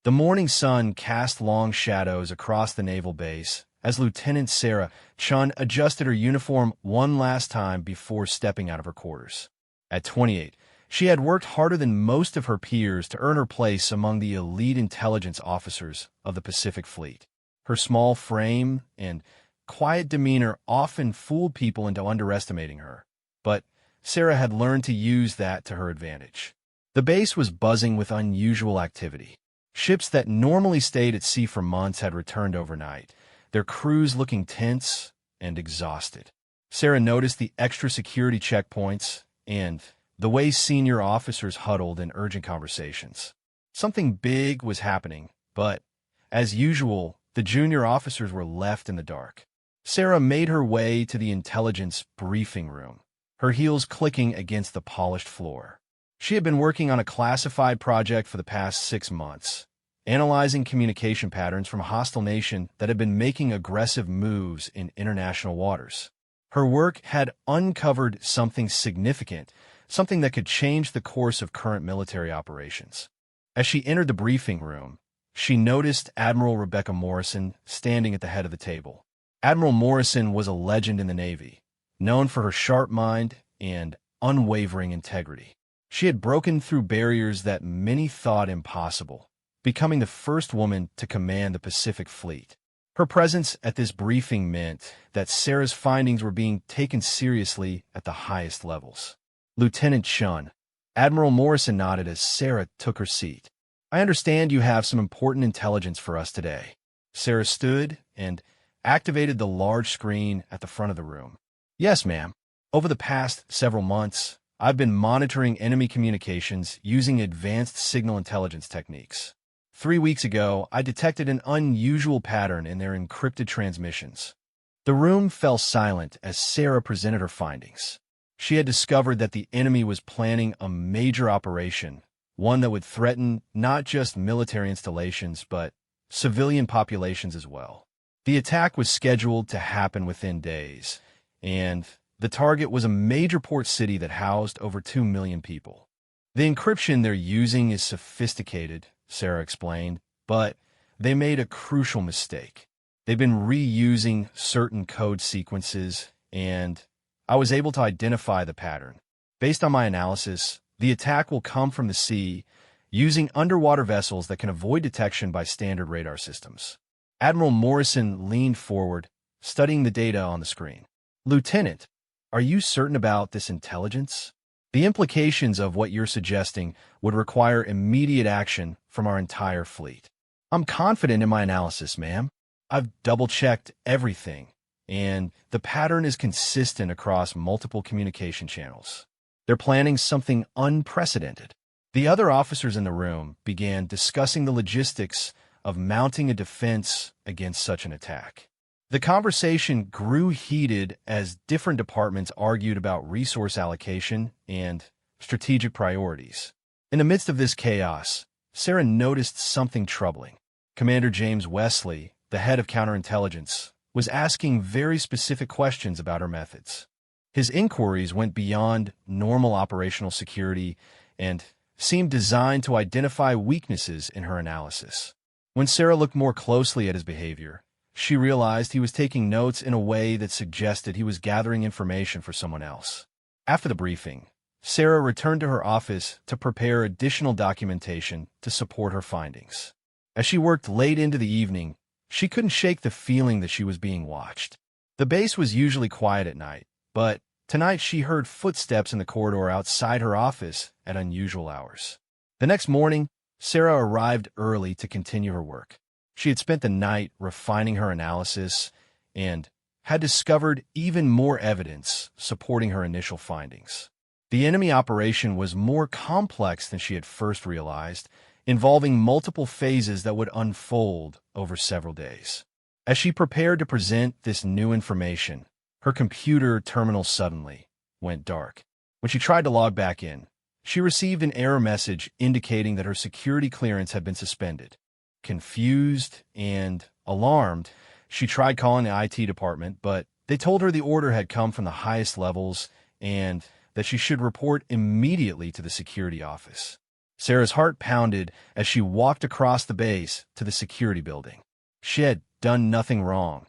The morning sun cast long shadows across the naval base as Lieutenant Sarah Chun adjusted her uniform one last time before stepping out of her quarters. At 28, she had worked harder than most of her peers to earn her place among the elite intelligence officers of the Pacific Fleet. Her small frame and quiet demeanor often fooled people into underestimating her, but Sarah had learned to use that to her advantage. The base was buzzing with unusual activity. Ships that normally stayed at sea for months had returned overnight, their crews looking tense and exhausted. Sarah noticed the extra security checkpoints and the way senior officers huddled in urgent conversations. Something big was happening, but, as usual, the junior officers were left in the dark. Sarah made her way to the intelligence briefing room, her heels clicking against the polished floor. She had been working on a classified project for the past 6 months, analyzing communication patterns from a hostile nation that had been making aggressive moves in international waters. Her work had uncovered something significant, something that could change the course of current military operations. As she entered the briefing room, she noticed Admiral Rebecca Morrison standing at the head of the table. Admiral Morrison was a legend in the Navy, known for her sharp mind and unwavering integrity. She had broken through barriers that many thought impossible, becoming the first woman to command the Pacific Fleet. Her presence at this briefing meant that Sarah's findings were being taken seriously at the highest levels. Lieutenant Chun, Admiral Morrison nodded as Sarah took her seat. "I understand you have some important intelligence for us today." Sarah stood and activated the large screen at the front of the room. "Yes, ma'am. Over the past several months, I've been monitoring enemy communications using advanced signal intelligence techniques. 3 weeks ago, I detected an unusual pattern in their encrypted transmissions." The room fell silent as Sarah presented her findings. She had discovered that the enemy was planning a major operation, one that would threaten not just military installations, but civilian populations as well. The attack was scheduled to happen within days, and the target was a major port city that housed over 2 million people. "The encryption they're using is sophisticated," Sarah explained, "but they made a crucial mistake. They've been reusing certain code sequences, and I was able to identify the pattern. Based on my analysis, the attack will come from the sea, using underwater vessels that can avoid detection by standard radar systems." Admiral Morrison leaned forward, studying the data on the screen. "Lieutenant, are you certain about this intelligence? The implications of what you're suggesting would require immediate action from our entire fleet." "I'm confident in my analysis, ma'am. I've double-checked everything, and the pattern is consistent across multiple communication channels. They're planning something unprecedented." The other officers in the room began discussing the logistics of mounting a defense against such an attack. The conversation grew heated as different departments argued about resource allocation and strategic priorities. In the midst of this chaos, Sarah noticed something troubling. Commander James Wesley, the head of counterintelligence, was asking very specific questions about her methods. His inquiries went beyond normal operational security and seemed designed to identify weaknesses in her analysis. When Sarah looked more closely at his behavior, she realized he was taking notes in a way that suggested he was gathering information for someone else. After the briefing, Sarah returned to her office to prepare additional documentation to support her findings. As she worked late into the evening, she couldn't shake the feeling that she was being watched. The base was usually quiet at night, but tonight she heard footsteps in the corridor outside her office at unusual hours. The next morning, Sarah arrived early to continue her work. She had spent the night refining her analysis and had discovered even more evidence supporting her initial findings. The enemy operation was more complex than she had first realized, involving multiple phases that would unfold over several days. As she prepared to present this new information, her computer terminal suddenly went dark. When she tried to log back in, she received an error message indicating that her security clearance had been suspended. Confused and alarmed, she tried calling the IT department, but they told her the order had come from the highest levels and that she should report immediately to the security office. Sarah's heart pounded as she walked across the base to the security building. She had done nothing wrong,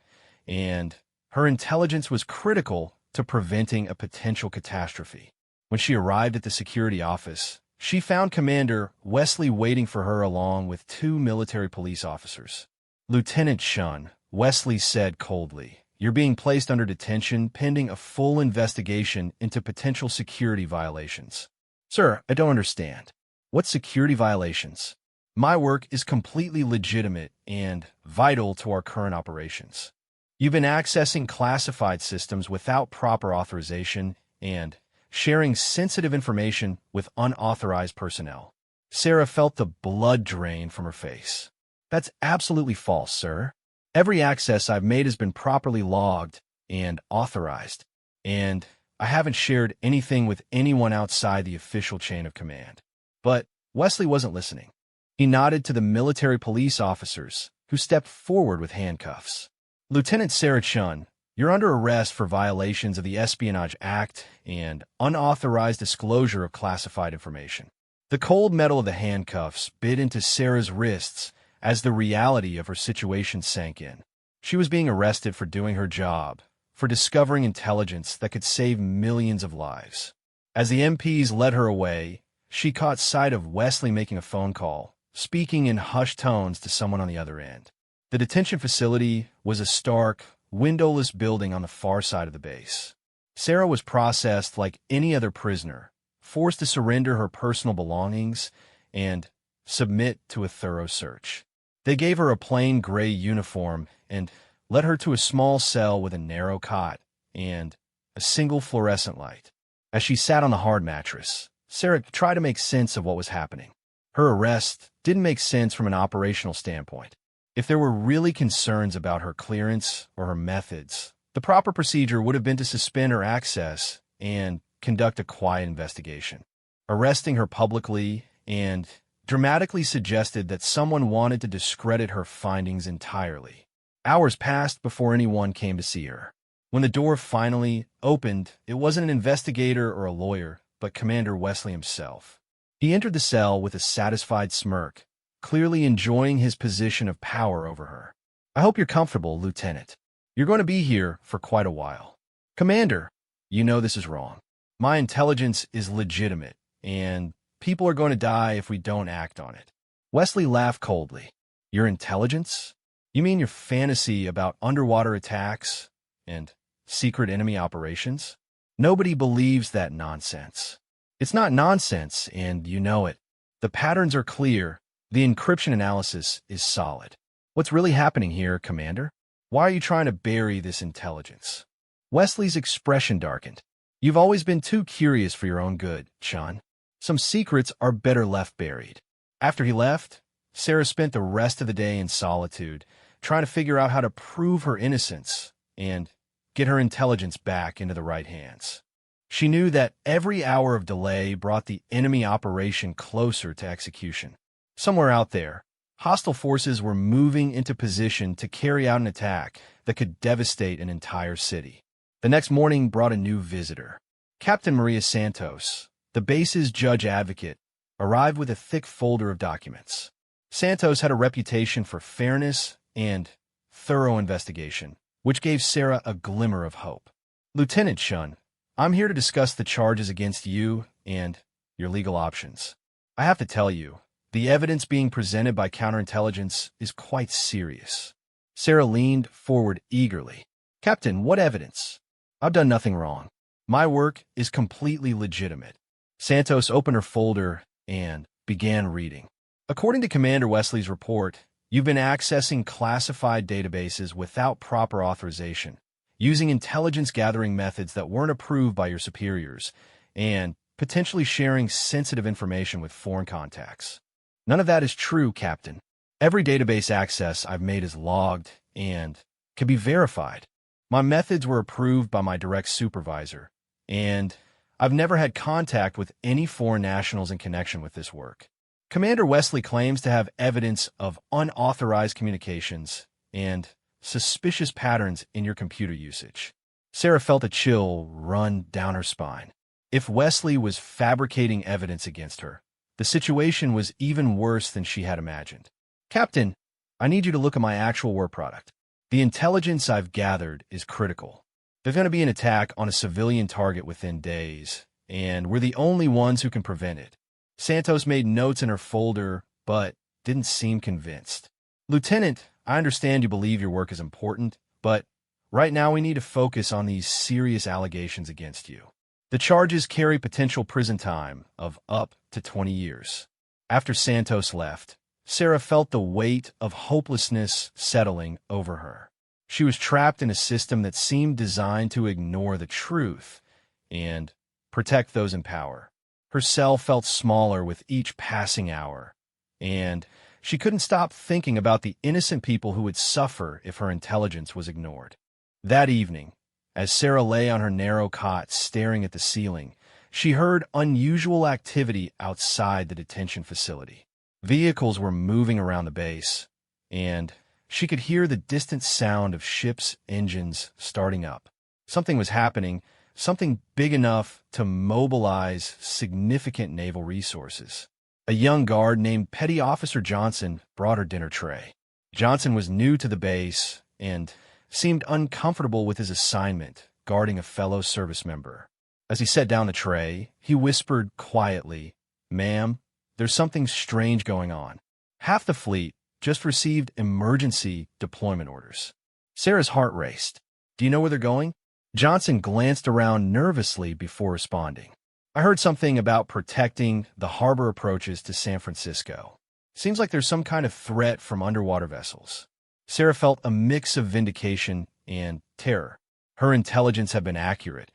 and her intelligence was critical to preventing a potential catastrophe. When she arrived at the security office, she found Commander Wesley waiting for her along with 2 military police officers. "Lieutenant Shun," Wesley said coldly, "you're being placed under detention pending a full investigation into potential security violations." "Sir, I don't understand. What security violations?" "My work is completely legitimate and vital to our current operations. You've been accessing classified systems without proper authorization and sharing sensitive information with unauthorized personnel." Sarah felt the blood drain from her face. "That's absolutely false, sir. Every access I've made has been properly logged and authorized, and I haven't shared anything with anyone outside the official chain of command." But Wesley wasn't listening. He nodded to the military police officers, who stepped forward with handcuffs. "Lieutenant Sarah Chun, you're under arrest for violations of the Espionage Act and unauthorized disclosure of classified information." The cold metal of the handcuffs bit into Sarah's wrists as the reality of her situation sank in. She was being arrested for doing her job, for discovering intelligence that could save millions of lives. As the MPs led her away, she caught sight of Wesley making a phone call, speaking in hushed tones to someone on the other end. The detention facility was a stark, windowless building on the far side of the base. Sarah was processed like any other prisoner, forced to surrender her personal belongings and submit to a thorough search. They gave her a plain gray uniform and led her to a small cell with a narrow cot and a single fluorescent light. As she sat on the hard mattress, Sarah tried to make sense of what was happening. Her arrest didn't make sense from an operational standpoint. If there were really concerns about her clearance or her methods, the proper procedure would have been to suspend her access and conduct a quiet investigation. Arresting her publicly and dramatically suggested that someone wanted to discredit her findings entirely. Hours passed before anyone came to see her. When the door finally opened, it wasn't an investigator or a lawyer, but Commander Wesley himself. He entered the cell with a satisfied smirk, clearly enjoying his position of power over her. "I hope you're comfortable, Lieutenant. You're going to be here for quite a while." "Commander, you know this is wrong. My intelligence is legitimate, and people are going to die if we don't act on it." Wesley laughed coldly. "Your intelligence? You mean your fantasy about underwater attacks and secret enemy operations? Nobody believes that nonsense." "It's not nonsense, and you know it. The patterns are clear. The encryption analysis is solid. What's really happening here, Commander? Why are you trying to bury this intelligence?" Wesley's expression darkened. "You've always been too curious for your own good, Sean. Some secrets are better left buried." After he left, Sarah spent the rest of the day in solitude, trying to figure out how to prove her innocence and get her intelligence back into the right hands. She knew that every hour of delay brought the enemy operation closer to execution. Somewhere out there, hostile forces were moving into position to carry out an attack that could devastate an entire city. The next morning brought a new visitor. Captain Maria Santos, the base's judge advocate, arrived with a thick folder of documents. Santos had a reputation for fairness and thorough investigation, which gave Sarah a glimmer of hope. "Lieutenant Shun, I'm here to discuss the charges against you and your legal options. I have to tell you, the evidence being presented by counterintelligence is quite serious." Sarah leaned forward eagerly. "Captain, what evidence? I've done nothing wrong. My work is completely legitimate." Santos opened her folder and began reading. "According to Commander Wesley's report, you've been accessing classified databases without proper authorization, using intelligence-gathering methods that weren't approved by your superiors, and potentially sharing sensitive information with foreign contacts." "None of that is true, Captain. Every database access I've made is logged and can be verified. My methods were approved by my direct supervisor, and I've never had contact with any foreign nationals in connection with this work." Commander Wesley claims to have evidence of unauthorized communications and suspicious patterns in your computer usage. Sarah felt a chill run down her spine. If Wesley was fabricating evidence against her, The situation was even worse than she had imagined. "Captain, I need you to look at my actual work product. The intelligence I've gathered is critical. There's going to be an attack on a civilian target within days, and we're the only ones who can prevent it." Santos made notes in her folder, but didn't seem convinced. "Lieutenant, I understand you believe your work is important, but right now we need to focus on these serious allegations against you. The charges carry potential prison time of up to 20 years. After Santos left, Sarah felt the weight of hopelessness settling over her. She was trapped in a system that seemed designed to ignore the truth and protect those in power. Her cell felt smaller with each passing hour, and she couldn't stop thinking about the innocent people who would suffer if her intelligence was ignored. That evening, as Sarah lay on her narrow cot staring at the ceiling, she heard unusual activity outside the detention facility. Vehicles were moving around the base, and she could hear the distant sound of ships' engines starting up. Something was happening, something big enough to mobilize significant naval resources. A young guard named Petty Officer Johnson brought her dinner tray. Johnson was new to the base and seemed uncomfortable with his assignment, guarding a fellow service member. As he set down the tray, he whispered quietly, "Ma'am, there's something strange going on. Half the fleet just received emergency deployment orders." Sarah's heart raced. "Do you know where they're going?" Johnson glanced around nervously before responding. "I heard something about protecting the harbor approaches to San Francisco. Seems like there's some kind of threat from underwater vessels." Sarah felt a mix of vindication and terror. Her intelligence had been accurate,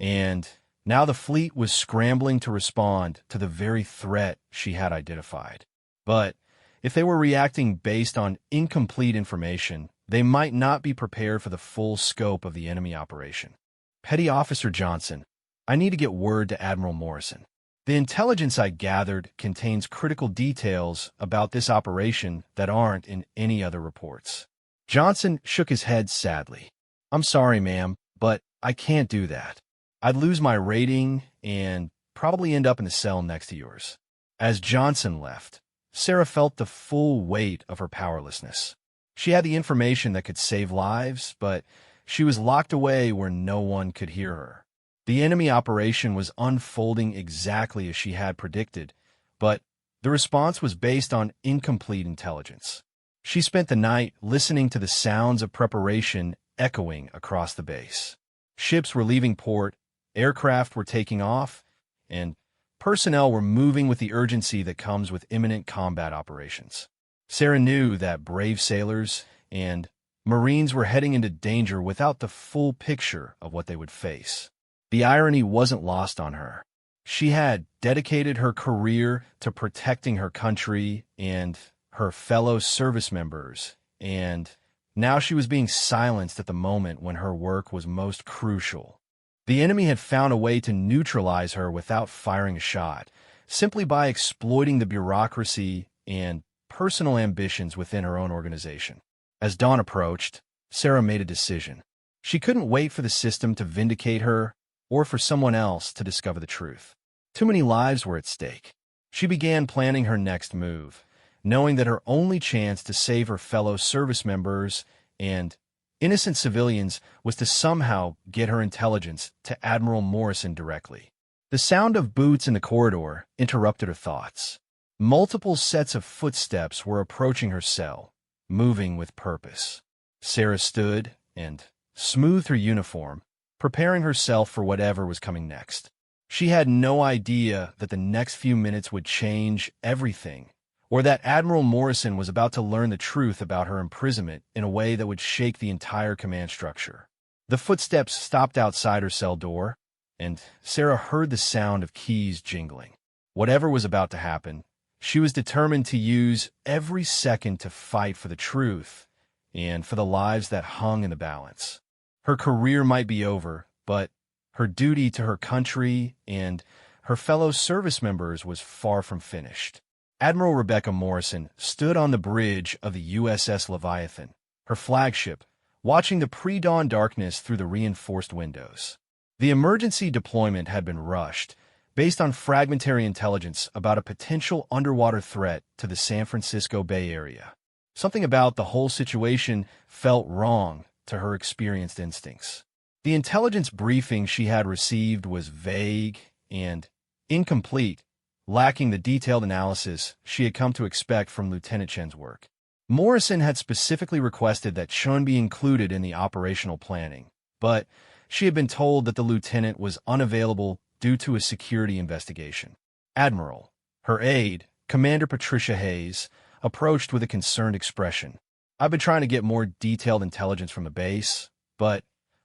and now the fleet was scrambling to respond to the very threat she had identified. But if they were reacting based on incomplete information, they might not be prepared for the full scope of the enemy operation. "Petty Officer Johnson, I need to get word to Admiral Morrison. The intelligence I gathered contains critical details about this operation that aren't in any other reports." Johnson shook his head sadly. "I'm sorry, ma'am, but I can't do that. I'd lose my rating and probably end up in the cell next to yours." As Johnson left, Sarah felt the full weight of her powerlessness. She had the information that could save lives, but she was locked away where no one could hear her. The enemy operation was unfolding exactly as she had predicted, but the response was based on incomplete intelligence. She spent the night listening to the sounds of preparation echoing across the base. Ships were leaving port, aircraft were taking off, and personnel were moving with the urgency that comes with imminent combat operations. Sarah knew that brave sailors and Marines were heading into danger without the full picture of what they would face. The irony wasn't lost on her. She had dedicated her career to protecting her country and her fellow service members, and now she was being silenced at the moment when her work was most crucial. The enemy had found a way to neutralize her without firing a shot, simply by exploiting the bureaucracy and personal ambitions within her own organization. As dawn approached, Sarah made a decision. She couldn't wait for the system to vindicate her or for someone else to discover the truth. Too many lives were at stake. She began planning her next move, knowing that her only chance to save her fellow service members and innocent civilians was to somehow get her intelligence to Admiral Morrison directly. The sound of boots in the corridor interrupted her thoughts. Multiple sets of footsteps were approaching her cell, moving with purpose. Sarah stood and smoothed her uniform, preparing herself for whatever was coming next. She had no idea that the next few minutes would change everything, or that Admiral Morrison was about to learn the truth about her imprisonment in a way that would shake the entire command structure. The footsteps stopped outside her cell door, and Sarah heard the sound of keys jingling. Whatever was about to happen, she was determined to use every second to fight for the truth and for the lives that hung in the balance. Her career might be over, but her duty to her country and her fellow service members was far from finished. Admiral Rebecca Morrison stood on the bridge of the USS Leviathan, her flagship, watching the pre-dawn darkness through the reinforced windows. The emergency deployment had been rushed, based on fragmentary intelligence about a potential underwater threat to the San Francisco Bay Area. Something about the whole situation felt wrong to her experienced instincts. The intelligence briefing she had received was vague and incomplete, lacking the detailed analysis she had come to expect from Lieutenant Chen's work. Morrison had specifically requested that Chun be included in the operational planning, but she had been told that the lieutenant was unavailable due to a security investigation. Admiral, her aide, Commander Patricia Hayes, approached with a concerned expression. I've been trying to get more detailed intelligence from the base, but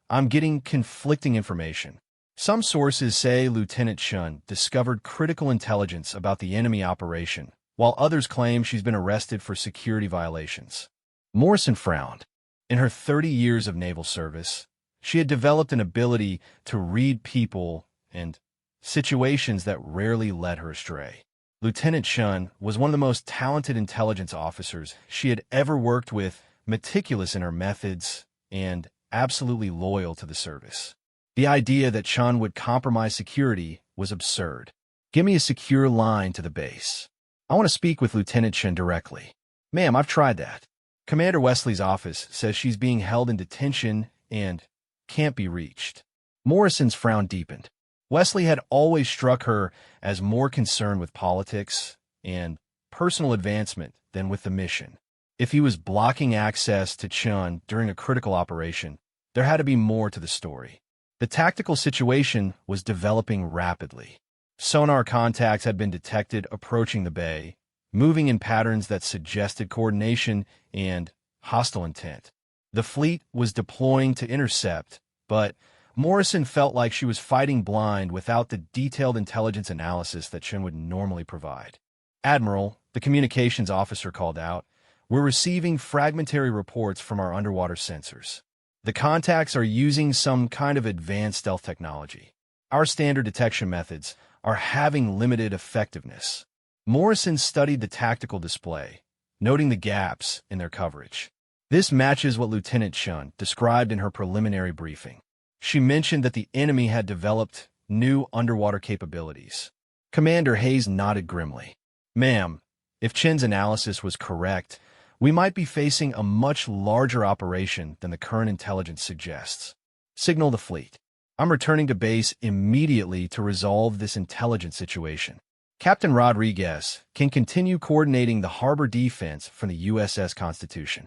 I'm getting conflicting information. Some sources say Lieutenant Chun discovered critical intelligence about the enemy operation, while others claim she's been arrested for security violations. Morrison frowned. In her 30 years of naval service, she had developed an ability to read people and situations that rarely led her astray. Lieutenant Chun was one of the most talented intelligence officers she had ever worked with, meticulous in her methods and absolutely loyal to the service. The idea that Chun would compromise security was absurd. Give me a secure line to the base. I want to speak with Lieutenant Chun directly. Ma'am, I've tried that. Commander Wesley's office says she's being held in detention and can't be reached. Morrison's frown deepened. Wesley had always struck her as more concerned with politics and personal advancement than with the mission. If he was blocking access to Chun during a critical operation, there had to be more to the story. The tactical situation was developing rapidly. Sonar contacts had been detected approaching the bay, moving in patterns that suggested coordination and hostile intent. The fleet was deploying to intercept, but Morrison felt like she was fighting blind without the detailed intelligence analysis that Chun would normally provide. Admiral, the communications officer, called out, "We're receiving fragmentary reports from our underwater sensors. The contacts are using some kind of advanced stealth technology. Our standard detection methods are having limited effectiveness." Morrison studied the tactical display, noting the gaps in their coverage. This matches what Lieutenant Chun described in her preliminary briefing. She mentioned that the enemy had developed new underwater capabilities. Commander Hayes nodded grimly. Ma'am, if Chen's analysis was correct, we might be facing a much larger operation than the current intelligence suggests. Signal the fleet. I'm returning to base immediately to resolve this intelligence situation. Captain Rodriguez can continue coordinating the harbor defense from the USS Constitution.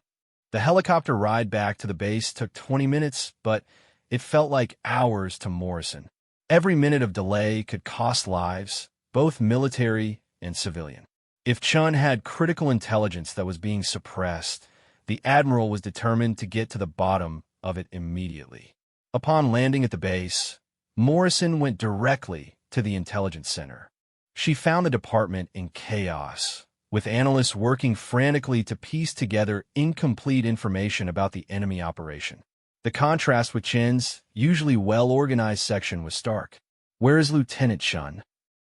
The helicopter ride back to the base took 20 minutes, but it felt like hours to Morrison. Every minute of delay could cost lives, both military and civilian. If Chun had critical intelligence that was being suppressed, the Admiral was determined to get to the bottom of it immediately. Upon landing at the base, Morrison went directly to the intelligence center. She found the department in chaos, with analysts working frantically to piece together incomplete information about the enemy operation. The contrast with Chen's usually well-organized section was stark. Where is Lieutenant Chun?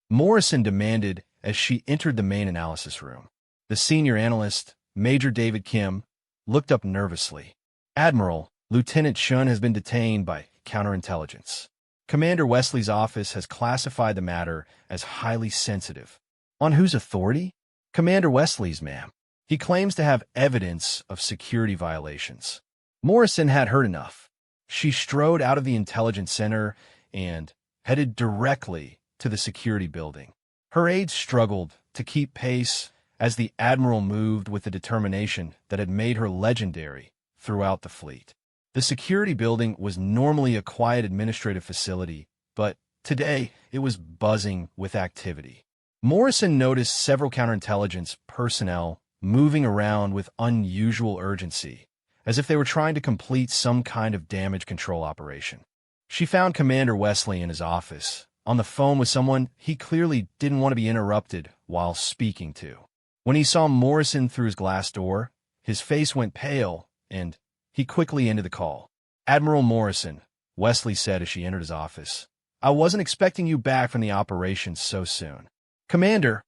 Morrison demanded as she entered the main analysis room. The senior analyst, Major David Kim, looked up nervously. Admiral, Lieutenant Chun has been detained by counterintelligence. Commander Wesley's office has classified the matter as highly sensitive. On whose authority? Commander Wesley's, ma'am. He claims to have evidence of security violations. Morrison had heard enough. She strode out of the intelligence center and headed directly to the security building. Her aides struggled to keep pace as the Admiral moved with the determination that had made her legendary throughout the fleet. The security building was normally a quiet administrative facility, but today it was buzzing with activity. Morrison noticed several counterintelligence personnel moving around with unusual urgency, as if they were trying to complete some kind of damage control operation. She found Commander Wesley in his office, on the phone with someone he clearly didn't want to be interrupted while speaking to. When he saw Morrison through his glass door, his face went pale, and he quickly ended the call. Admiral Morrison, Wesley said as she entered his office, I wasn't expecting you back from the operation so soon. Commander,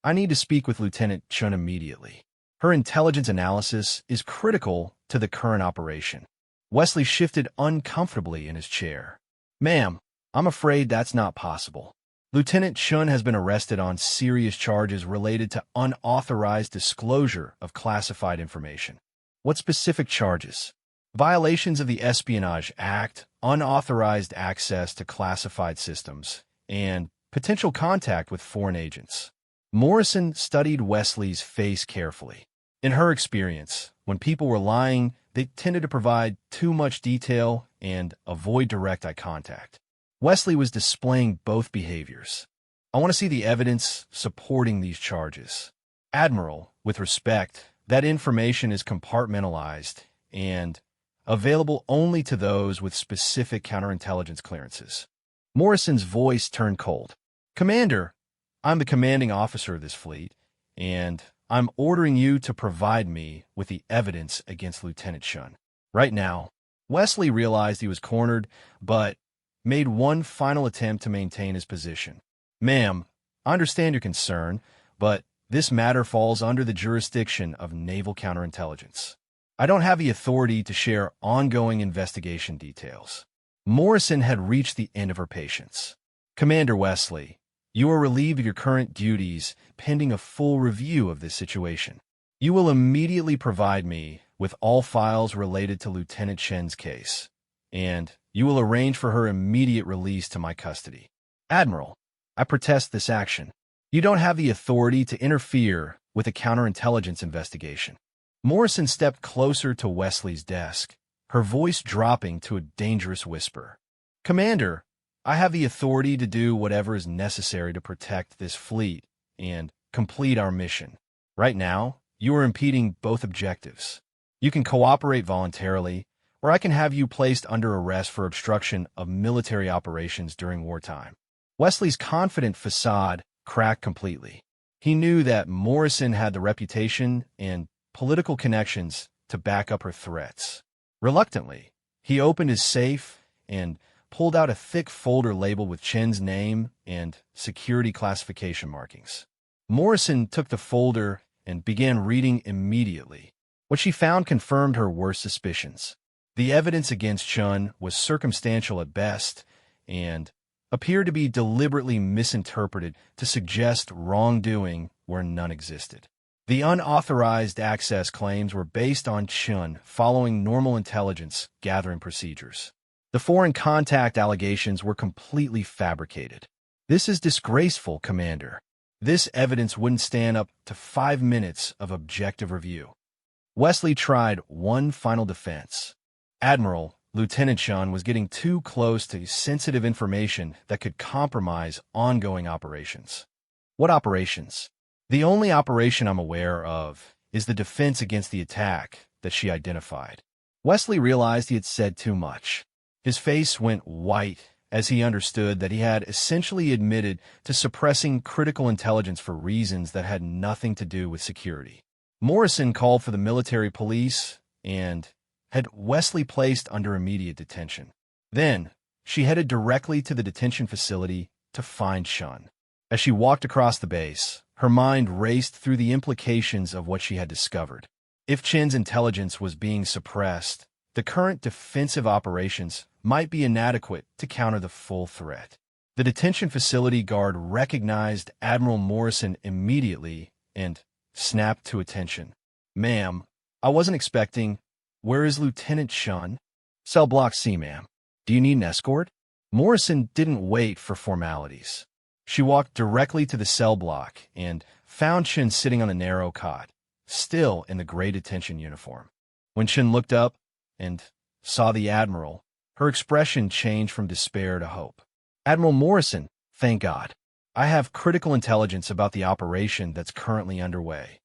I need to speak with Lieutenant Chun immediately. Her intelligence analysis is critical to the current operation. Wesley shifted uncomfortably in his chair. Ma'am, I'm afraid that's not possible. Lieutenant Chun has been arrested on serious charges related to unauthorized disclosure of classified information. What specific charges? Violations of the Espionage Act, unauthorized access to classified systems, and potential contact with foreign agents. Morrison studied Wesley's face carefully. In her experience, when people were lying, they tended to provide too much detail and avoid direct eye contact. Wesley was displaying both behaviors. I want to see the evidence supporting these charges. Admiral, with respect, that information is compartmentalized and available only to those with specific counterintelligence clearances. Morrison's voice turned cold. Commander, I'm the commanding officer of this fleet, and I'm ordering you to provide me with the evidence against Lieutenant Chun. Right now, Wesley realized he was cornered, but made one final attempt to maintain his position. Ma'am, I understand your concern, but this matter falls under the jurisdiction of naval counterintelligence. I don't have the authority to share ongoing investigation details. Morrison had reached the end of her patience. Commander Wesley, you are relieved of your current duties pending a full review of this situation. You will immediately provide me with all files related to Lieutenant Chen's case, and you will arrange for her immediate release to my custody. Admiral, I protest this action. You don't have the authority to interfere with a counterintelligence investigation. Morrison stepped closer to Wesley's desk, her voice dropping to a dangerous whisper. Commander, I have the authority to do whatever is necessary to protect this fleet and complete our mission. Right now, you are impeding both objectives. You can cooperate voluntarily, or I can have you placed under arrest for obstruction of military operations during wartime. Wesley's confident facade cracked completely. He knew that Morrison had the reputation and political connections to back up her threats. Reluctantly, he opened his safe and pulled out a thick folder labeled with Chen's name and security classification markings. Morrison took the folder and began reading immediately. What she found confirmed her worst suspicions. The evidence against Chun was circumstantial at best and appeared to be deliberately misinterpreted to suggest wrongdoing where none existed. The unauthorized access claims were based on Chun following normal intelligence gathering procedures. The foreign contact allegations were completely fabricated. This is disgraceful, Commander. This evidence wouldn't stand up to 5 minutes of objective review. Wesley tried one final defense. Admiral, Lieutenant Chun was getting too close to sensitive information that could compromise ongoing operations. What operations? The only operation I'm aware of is the defense against the attack that she identified. Wesley realized he had said too much. His face went white as he understood that he had essentially admitted to suppressing critical intelligence for reasons that had nothing to do with security. Morrison called for the military police and had Wesley placed under immediate detention. Then, she headed directly to the detention facility to find Chun. As she walked across the base, her mind raced through the implications of what she had discovered. If Chen's intelligence was being suppressed, the current defensive operations might be inadequate to counter the full threat. The detention facility guard recognized Admiral Morrison immediately and snapped to attention. Ma'am, I wasn't expecting. Where is Lieutenant Chun? Cell block C, ma'am. Do you need an escort? Morrison didn't wait for formalities. She walked directly to the cell block and found Chun sitting on a narrow cot, still in the gray detention uniform. When Chun looked up and saw the Admiral, her expression changed from despair to hope. Admiral Morrison, thank God. I have critical intelligence about the operation that's currently underway.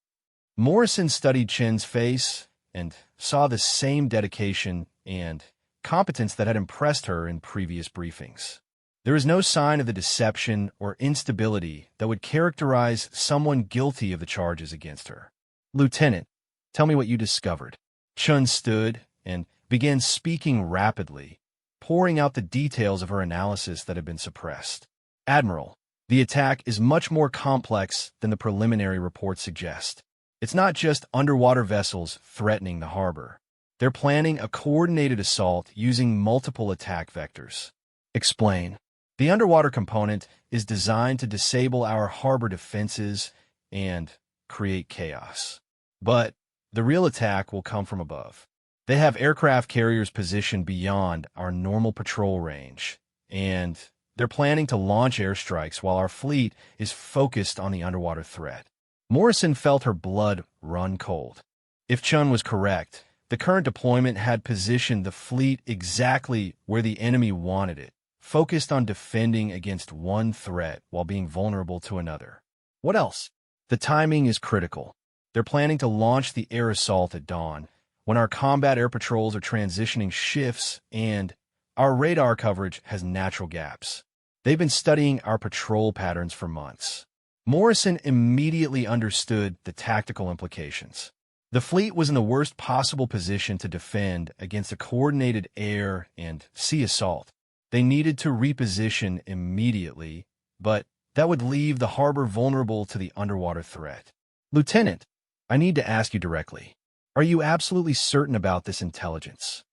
Morrison studied Chen's face and saw the same dedication and competence that had impressed her in previous briefings. There is no sign of the deception or instability that would characterize someone guilty of the charges against her. Lieutenant, tell me what you discovered. Chun stood and began speaking rapidly, pouring out the details of her analysis that had been suppressed. Admiral, the attack is much more complex than the preliminary reports suggest. It's not just underwater vessels threatening the harbor. They're planning a coordinated assault using multiple attack vectors. Explain. The underwater component is designed to disable our harbor defenses and create chaos. But the real attack will come from above. They have aircraft carriers positioned beyond our normal patrol range, and they're planning to launch airstrikes while our fleet is focused on the underwater threat. Morrison felt her blood run cold. If Chun was correct, the current deployment had positioned the fleet exactly where the enemy wanted it, focused on defending against one threat while being vulnerable to another. What else? The timing is critical. They're planning to launch the air assault at dawn, when our combat air patrols are transitioning shifts and our radar coverage has natural gaps. They've been studying our patrol patterns for months. Morrison immediately understood the tactical implications. The fleet was in the worst possible position to defend against a coordinated air and sea assault. They needed to reposition immediately, but that would leave the harbor vulnerable to the underwater threat. Lieutenant, I need to ask you directly. Are you absolutely certain about this intelligence?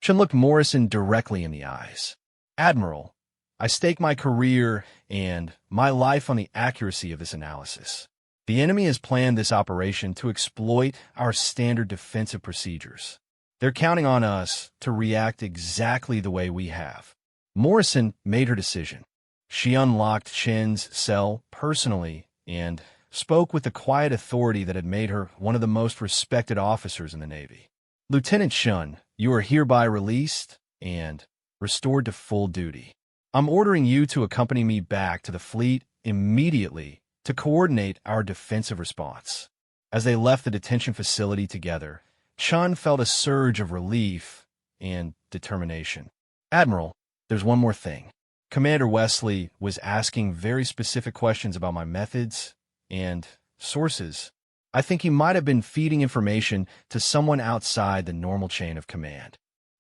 Chun looked Morrison directly in the eyes. Admiral, I stake my career and my life on the accuracy of this analysis. The enemy has planned this operation to exploit our standard defensive procedures. They're counting on us to react exactly the way we have. Morrison made her decision. She unlocked Chen's cell personally and spoke with the quiet authority that had made her one of the most respected officers in the Navy. Lieutenant Chun, you are hereby released and restored to full duty. I'm ordering you to accompany me back to the fleet immediately to coordinate our defensive response. As they left the detention facility together, Chun felt a surge of relief and determination. Admiral, there's one more thing. Commander Wesley was asking very specific questions about my methods and sources. I think he might have been feeding information to someone outside the normal chain of command.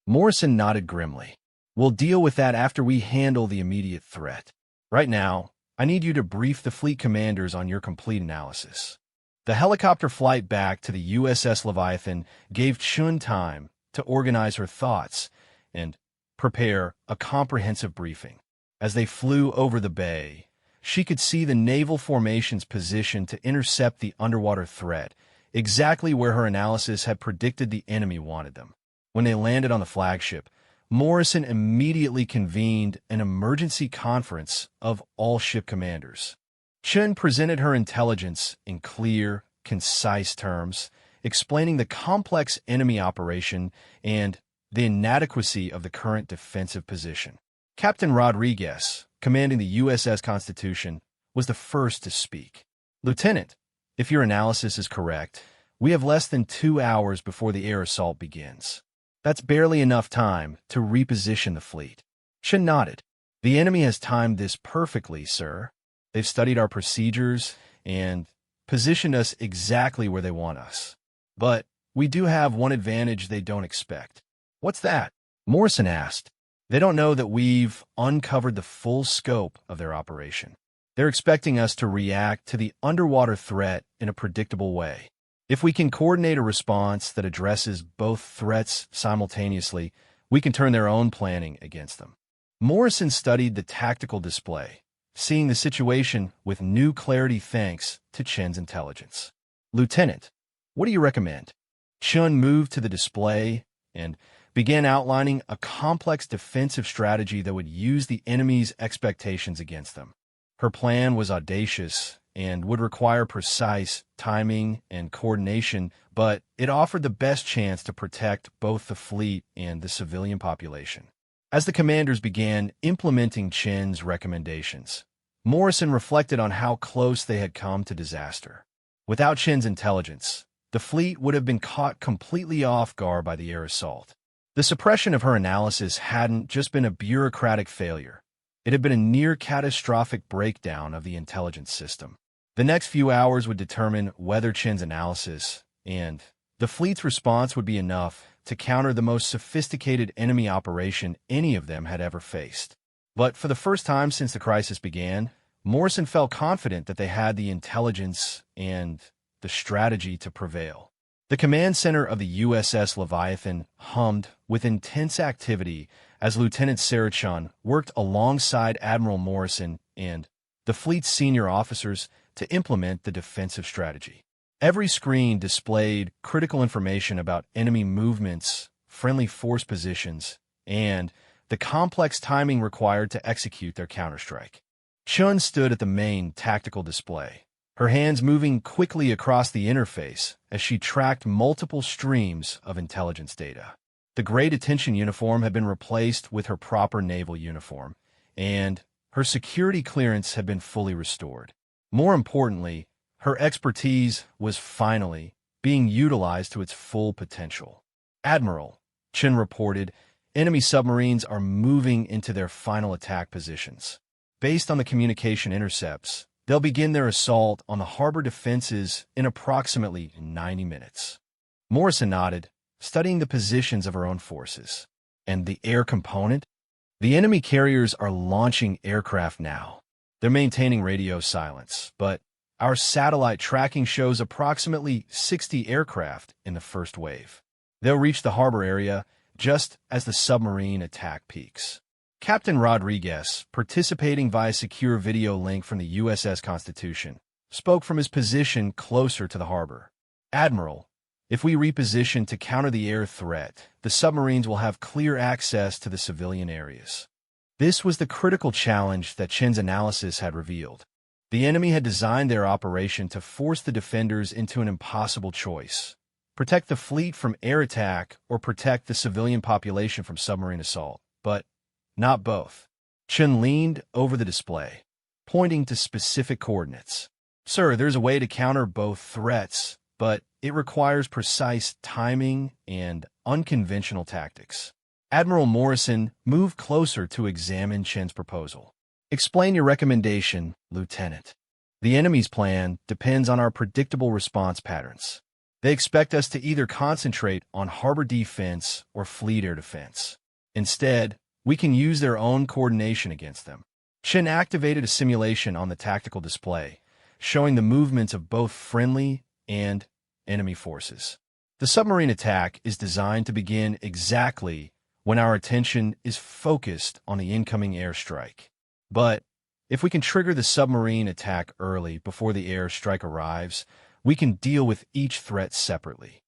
Morrison nodded grimly. We'll deal with that after we handle the immediate threat. Right now, I need you to brief the fleet commanders on your complete analysis. The helicopter flight back to the USS Leviathan gave Chun time to organize her thoughts and prepare a comprehensive briefing. As they flew over the bay, she could see the naval formations positioned to intercept the underwater threat, exactly where her analysis had predicted the enemy wanted them. When they landed on the flagship, Morrison immediately convened an emergency conference of all ship commanders. Chun presented her intelligence in clear, concise terms, explaining the complex enemy operation and the inadequacy of the current defensive position. Captain Rodriguez, commanding the USS Constitution, was the first to speak. Lieutenant, if your analysis is correct, we have less than 2 hours before the air assault begins. That's barely enough time to reposition the fleet. Chun nodded. The enemy has timed this perfectly, sir. They've studied our procedures and positioned us exactly where they want us. But we do have one advantage they don't expect. What's that? Morrison asked. They don't know that we've uncovered the full scope of their operation. They're expecting us to react to the underwater threat in a predictable way. If we can coordinate a response that addresses both threats simultaneously, we can turn their own planning against them. Morrison studied the tactical display, seeing the situation with new clarity thanks to Chen's intelligence. Lieutenant, what do you recommend? Chun moved to the display and began outlining a complex defensive strategy that would use the enemy's expectations against them. Her plan was audacious and would require precise timing and coordination, but it offered the best chance to protect both the fleet and the civilian population. As the commanders began implementing Chen's recommendations, Morrison reflected on how close they had come to disaster. Without Chen's intelligence, the fleet would have been caught completely off guard by the air assault. The suppression of her analysis hadn't just been a bureaucratic failure. It had been a near-catastrophic breakdown of the intelligence system. The next few hours would determine whether Chen's analysis and the fleet's response would be enough to counter the most sophisticated enemy operation any of them had ever faced. But for the first time since the crisis began, Morrison felt confident that they had the intelligence and the strategy to prevail. The command center of the USS Leviathan hummed with intense activity as Lieutenant Sarah Chun worked alongside Admiral Morrison and the fleet's senior officers to implement the defensive strategy. Every screen displayed critical information about enemy movements, friendly force positions, and the complex timing required to execute their counterstrike. Chun stood at the main tactical display, her hands moving quickly across the interface as she tracked multiple streams of intelligence data. The gray detention uniform had been replaced with her proper naval uniform, and her security clearance had been fully restored. More importantly, her expertise was finally being utilized to its full potential. Admiral, Chin reported, enemy submarines are moving into their final attack positions. Based on the communication intercepts, they'll begin their assault on the harbor defenses in approximately 90 minutes. Morrison nodded, studying the positions of her own forces. And the air component? The enemy carriers are launching aircraft now. They're maintaining radio silence, but our satellite tracking shows approximately 60 aircraft in the first wave. They'll reach the harbor area just as the submarine attack peaks. Captain Rodriguez, participating via secure video link from the USS Constitution, spoke from his position closer to the harbor. Admiral, if we reposition to counter the air threat, the submarines will have clear access to the civilian areas. This was the critical challenge that Chin's analysis had revealed. The enemy had designed their operation to force the defenders into an impossible choice: protect the fleet from air attack or protect the civilian population from submarine assault. But not both. Chin leaned over the display, pointing to specific coordinates. Sir, there's a way to counter both threats, but it requires precise timing and unconventional tactics. Admiral Morrison moved closer to examine Chin's proposal. Explain your recommendation, Lieutenant. The enemy's plan depends on our predictable response patterns. They expect us to either concentrate on harbor defense or fleet air defense. Instead, we can use their own coordination against them. Chin activated a simulation on the tactical display, showing the movements of both friendly and enemy forces. The submarine attack is designed to begin exactly when our attention is focused on the incoming airstrike. But if we can trigger the submarine attack early before the airstrike arrives, we can deal with each threat separately.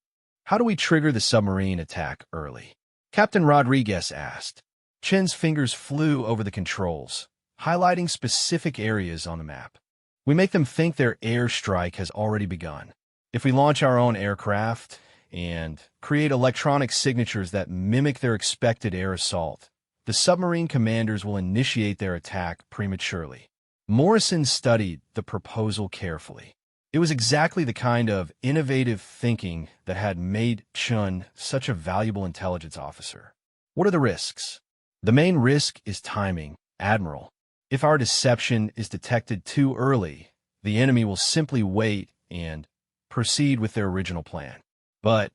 How do we trigger the submarine attack early? Captain Rodriguez asked. Chin's fingers flew over the controls, highlighting specific areas on the map. We make them think their airstrike has already begun. If we launch our own aircraft and create electronic signatures that mimic their expected air assault, the submarine commanders will initiate their attack prematurely. Morrison studied the proposal carefully. It was exactly the kind of innovative thinking that had made Chun such a valuable intelligence officer. What are the risks? The main risk is timing, Admiral. If our deception is detected too early, the enemy will simply wait and proceed with their original plan. But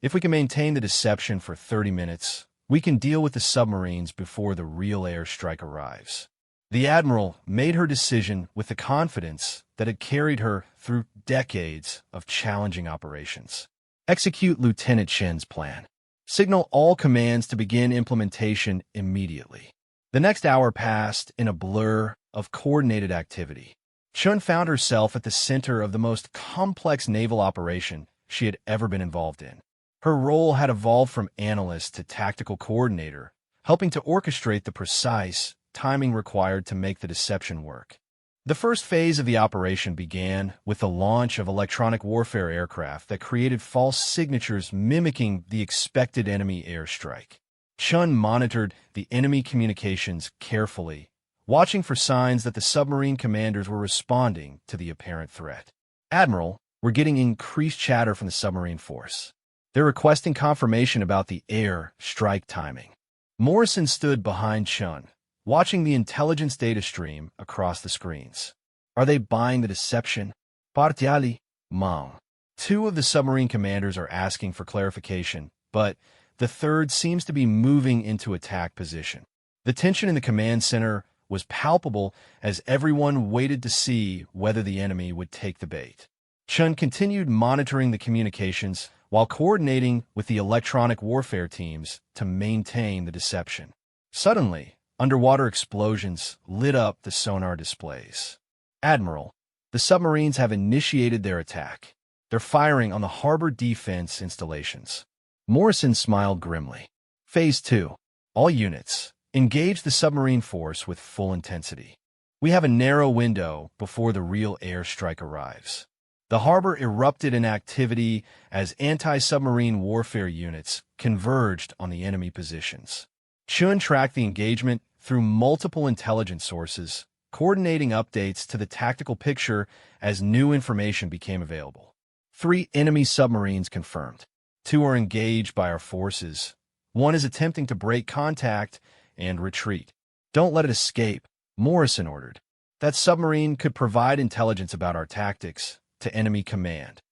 if we can maintain the deception for 30 minutes, we can deal with the submarines before the real airstrike arrives. The Admiral made her decision with the confidence that had carried her through decades of challenging operations. Execute Lieutenant Chin's plan. Signal all commands to begin implementation immediately. The next hour passed in a blur of coordinated activity. Chun found herself at the center of the most complex naval operation she had ever been involved in. Her role had evolved from analyst to tactical coordinator, helping to orchestrate the precise timing required to make the deception work. The first phase of the operation began with the launch of electronic warfare aircraft that created false signatures mimicking the expected enemy airstrike. Chun monitored the enemy communications carefully, watching for signs that the submarine commanders were responding to the apparent threat. Admiral, we're getting increased chatter from the submarine force. They're requesting confirmation about the air strike timing. Morrison stood behind Chun, watching the intelligence data stream across the screens. Are they buying the deception? Partiali, Mom. Two of the submarine commanders are asking for clarification, but the third seems to be moving into attack position. The tension in the command center was palpable as everyone waited to see whether the enemy would take the bait. Chun continued monitoring the communications while coordinating with the electronic warfare teams to maintain the deception. Suddenly, underwater explosions lit up the sonar displays. Admiral, the submarines have initiated their attack. They're firing on the harbor defense installations. Morrison smiled grimly. Phase 2. All units, engage the submarine force with full intensity. We have a narrow window before the real airstrike arrives. The harbor erupted in activity as anti-submarine warfare units converged on the enemy positions. Chun tracked the engagement through multiple intelligence sources, coordinating updates to the tactical picture as new information became available. 3 enemy submarines confirmed. 2 are engaged by our forces. 1 is attempting to break contact and retreat. Don't let it escape, Morrison ordered. That submarine could provide intelligence about our tactics to enemy command.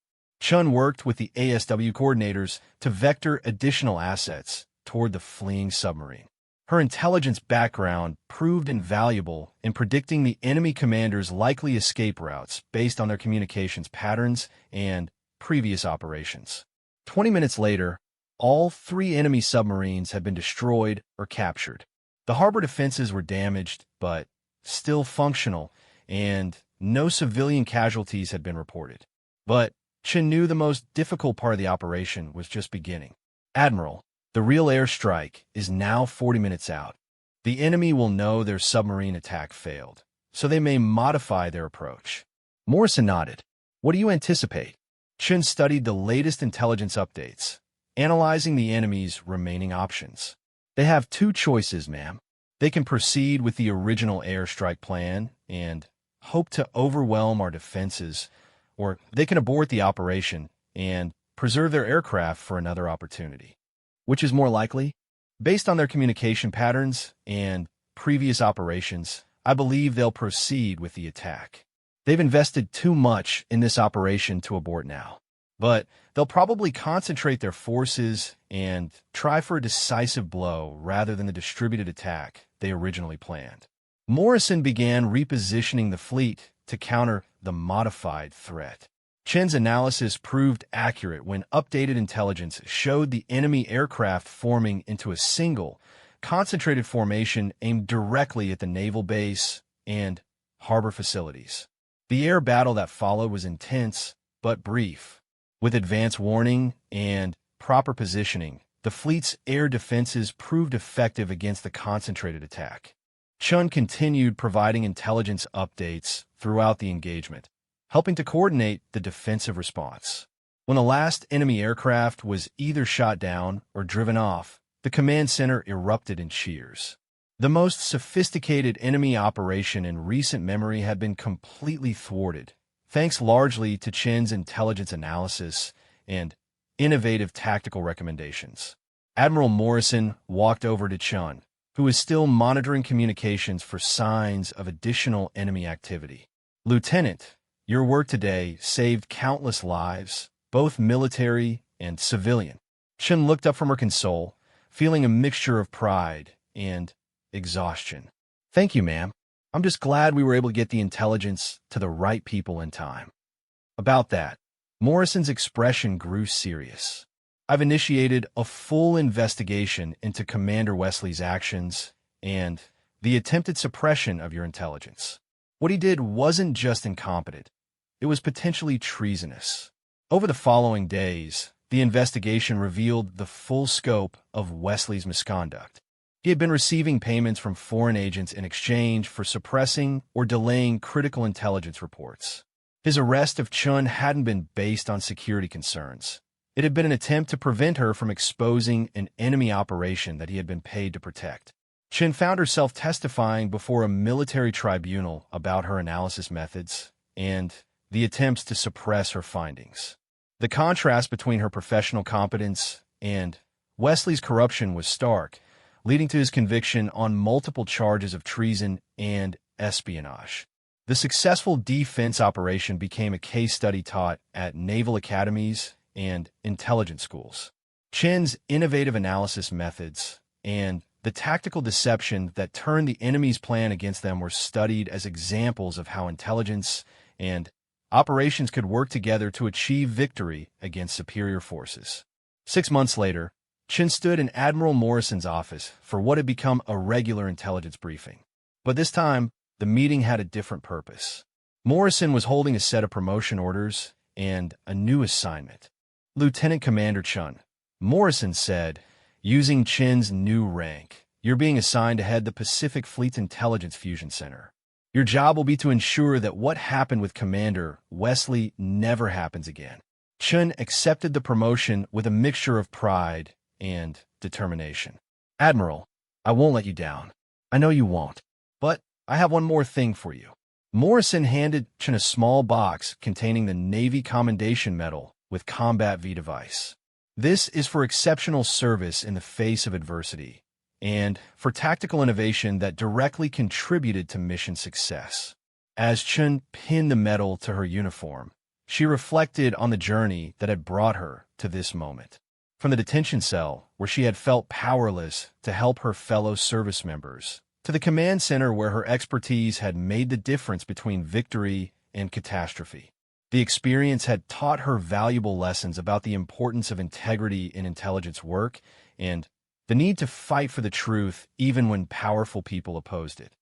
Chun worked with the ASW coordinators to vector additional assets toward the fleeing submarine. Her intelligence background proved invaluable in predicting the enemy commander's likely escape routes based on their communications patterns and previous operations. 20 minutes later, all 3 enemy submarines had been destroyed or captured. The harbor defenses were damaged, but still functional, and no civilian casualties had been reported. But Chen knew the most difficult part of the operation was just beginning. Admiral, the real airstrike is now 40 minutes out. The enemy will know their submarine attack failed, so they may modify their approach. Morrison nodded. What do you anticipate? Chen studied the latest intelligence updates, analyzing the enemy's remaining options. They have 2 choices, ma'am. They can proceed with the original airstrike plan and hope to overwhelm our defenses, or they can abort the operation and preserve their aircraft for another opportunity. Which is more likely? Based on their communication patterns and previous operations, I believe they'll proceed with the attack. They've invested too much in this operation to abort now, but they'll probably concentrate their forces and try for a decisive blow rather than the distributed attack they originally planned. Morrison began repositioning the fleet to counter the modified threat. Chen's analysis proved accurate when updated intelligence showed the enemy aircraft forming into a single, concentrated formation aimed directly at the naval base and harbor facilities. The air battle that followed was intense, but brief. With advance warning and proper positioning, the fleet's air defenses proved effective against the concentrated attack. Chun continued providing intelligence updates throughout the engagement, helping to coordinate the defensive response. When the last enemy aircraft was either shot down or driven off, the command center erupted in cheers. The most sophisticated enemy operation in recent memory had been completely thwarted, thanks largely to Chen's intelligence analysis and innovative tactical recommendations. Admiral Morrison walked over to Chun, who was still monitoring communications for signs of additional enemy activity. Lieutenant, your work today saved countless lives, both military and civilian. Chun looked up from her console, feeling a mixture of pride and exhaustion. Thank you, ma'am. I'm just glad we were able to get the intelligence to the right people in time. About that, Morrison's expression grew serious. I've initiated a full investigation into Commander Wesley's actions and the attempted suppression of your intelligence. What he did wasn't just incompetent, it was potentially treasonous. Over the following days, the investigation revealed the full scope of Wesley's misconduct. He had been receiving payments from foreign agents in exchange for suppressing or delaying critical intelligence reports. His arrest of Chun hadn't been based on security concerns. It had been an attempt to prevent her from exposing an enemy operation that he had been paid to protect. Chun found herself testifying before a military tribunal about her analysis methods and the attempts to suppress her findings. The contrast between her professional competence and Wesley's corruption was stark, leading to his conviction on multiple charges of treason and espionage. The successful defense operation became a case study taught at naval academies and intelligence schools. Chen's innovative analysis methods and the tactical deception that turned the enemy's plan against them were studied as examples of how intelligence and operations could work together to achieve victory against superior forces. 6 months later, Chen stood in Admiral Morrison's office for what had become a regular intelligence briefing. But this time, the meeting had a different purpose. Morrison was holding a set of promotion orders and a new assignment. Lieutenant Commander Chen, Morrison said, using Chen's new rank, you're being assigned to head the Pacific Fleet's Intelligence Fusion Center. Your job will be to ensure that what happened with Commander Wesley never happens again. Chen accepted the promotion with a mixture of pride and determination. Admiral, I won't let you down. I know you won't. But I have one more thing for you. Morrison handed Chen a small box containing the Navy Commendation Medal with Combat V device. This is for exceptional service in the face of adversity and for tactical innovation that directly contributed to mission success. As Chen pinned the medal to her uniform, she reflected on the journey that had brought her to this moment. From the detention cell, where she had felt powerless to help her fellow service members, to the command center where her expertise had made the difference between victory and catastrophe. The experience had taught her valuable lessons about the importance of integrity in intelligence work and the need to fight for the truth even when powerful people opposed it.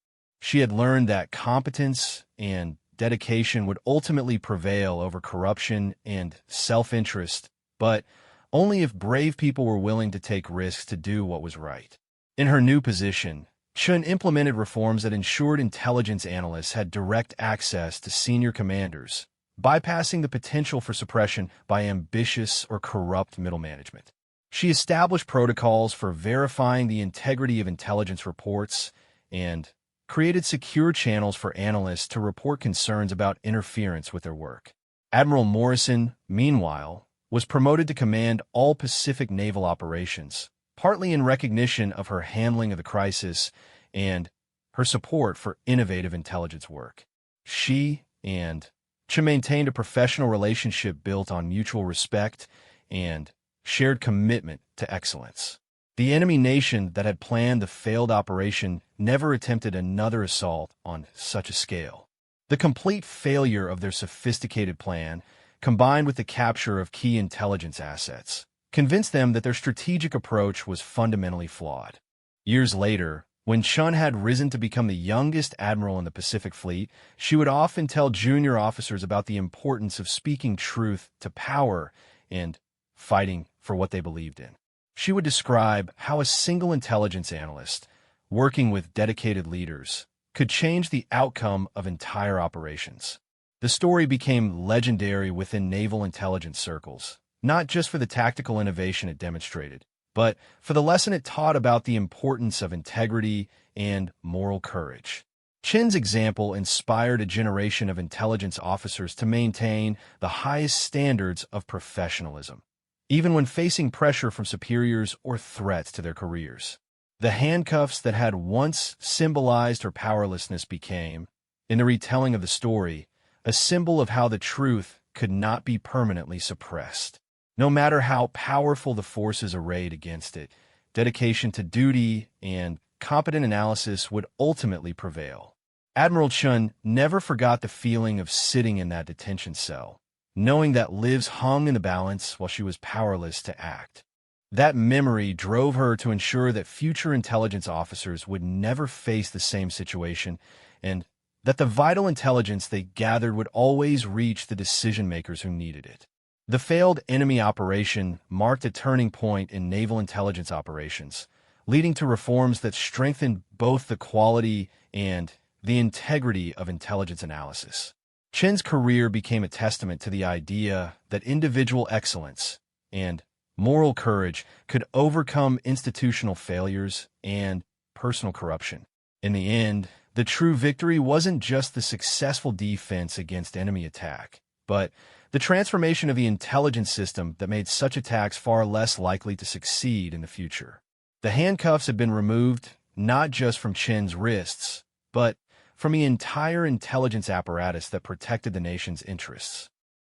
She had learned that competence and dedication would ultimately prevail over corruption and self-interest, but only if brave people were willing to take risks to do what was right. In her new position, Chen implemented reforms that ensured intelligence analysts had direct access to senior commanders, bypassing the potential for suppression by ambitious or corrupt middle management. She established protocols for verifying the integrity of intelligence reports and created secure channels for analysts to report concerns about interference with their work. Admiral Morrison, meanwhile, was promoted to command all Pacific naval operations, partly in recognition of her handling of the crisis and her support for innovative intelligence work. She and Chen maintained a professional relationship built on mutual respect and shared commitment to excellence. The enemy nation that had planned the failed operation never attempted another assault on such a scale. The complete failure of their sophisticated plan, combined with the capture of key intelligence assets, convinced them that their strategic approach was fundamentally flawed. Years later, when Chen had risen to become the youngest admiral in the Pacific Fleet, she would often tell junior officers about the importance of speaking truth to power and fighting for what they believed in. She would describe how a single intelligence analyst, working with dedicated leaders, could change the outcome of entire operations. The story became legendary within naval intelligence circles, not just for the tactical innovation it demonstrated, but for the lesson it taught about the importance of integrity and moral courage. Chen's example inspired a generation of intelligence officers to maintain the highest standards of professionalism, even when facing pressure from superiors or threats to their careers. The handcuffs that had once symbolized her powerlessness became, in the retelling of the story, a symbol of how the truth could not be permanently suppressed. No matter how powerful the forces arrayed against it, dedication to duty and competent analysis would ultimately prevail. Admiral Chen never forgot the feeling of sitting in that detention cell, knowing that lives hung in the balance while she was powerless to act. That memory drove her to ensure that future intelligence officers would never face the same situation and that the vital intelligence they gathered would always reach the decision-makers who needed it. The failed enemy operation marked a turning point in naval intelligence operations, leading to reforms that strengthened both the quality and the integrity of intelligence analysis. Chen's career became a testament to the idea that individual excellence and moral courage could overcome institutional failures and personal corruption. In the end, the true victory wasn't just the successful defense against enemy attack, but the transformation of the intelligence system that made such attacks far less likely to succeed in the future. The handcuffs had been removed not just from Chen's wrists, but from the entire intelligence apparatus that protected the nation's interests.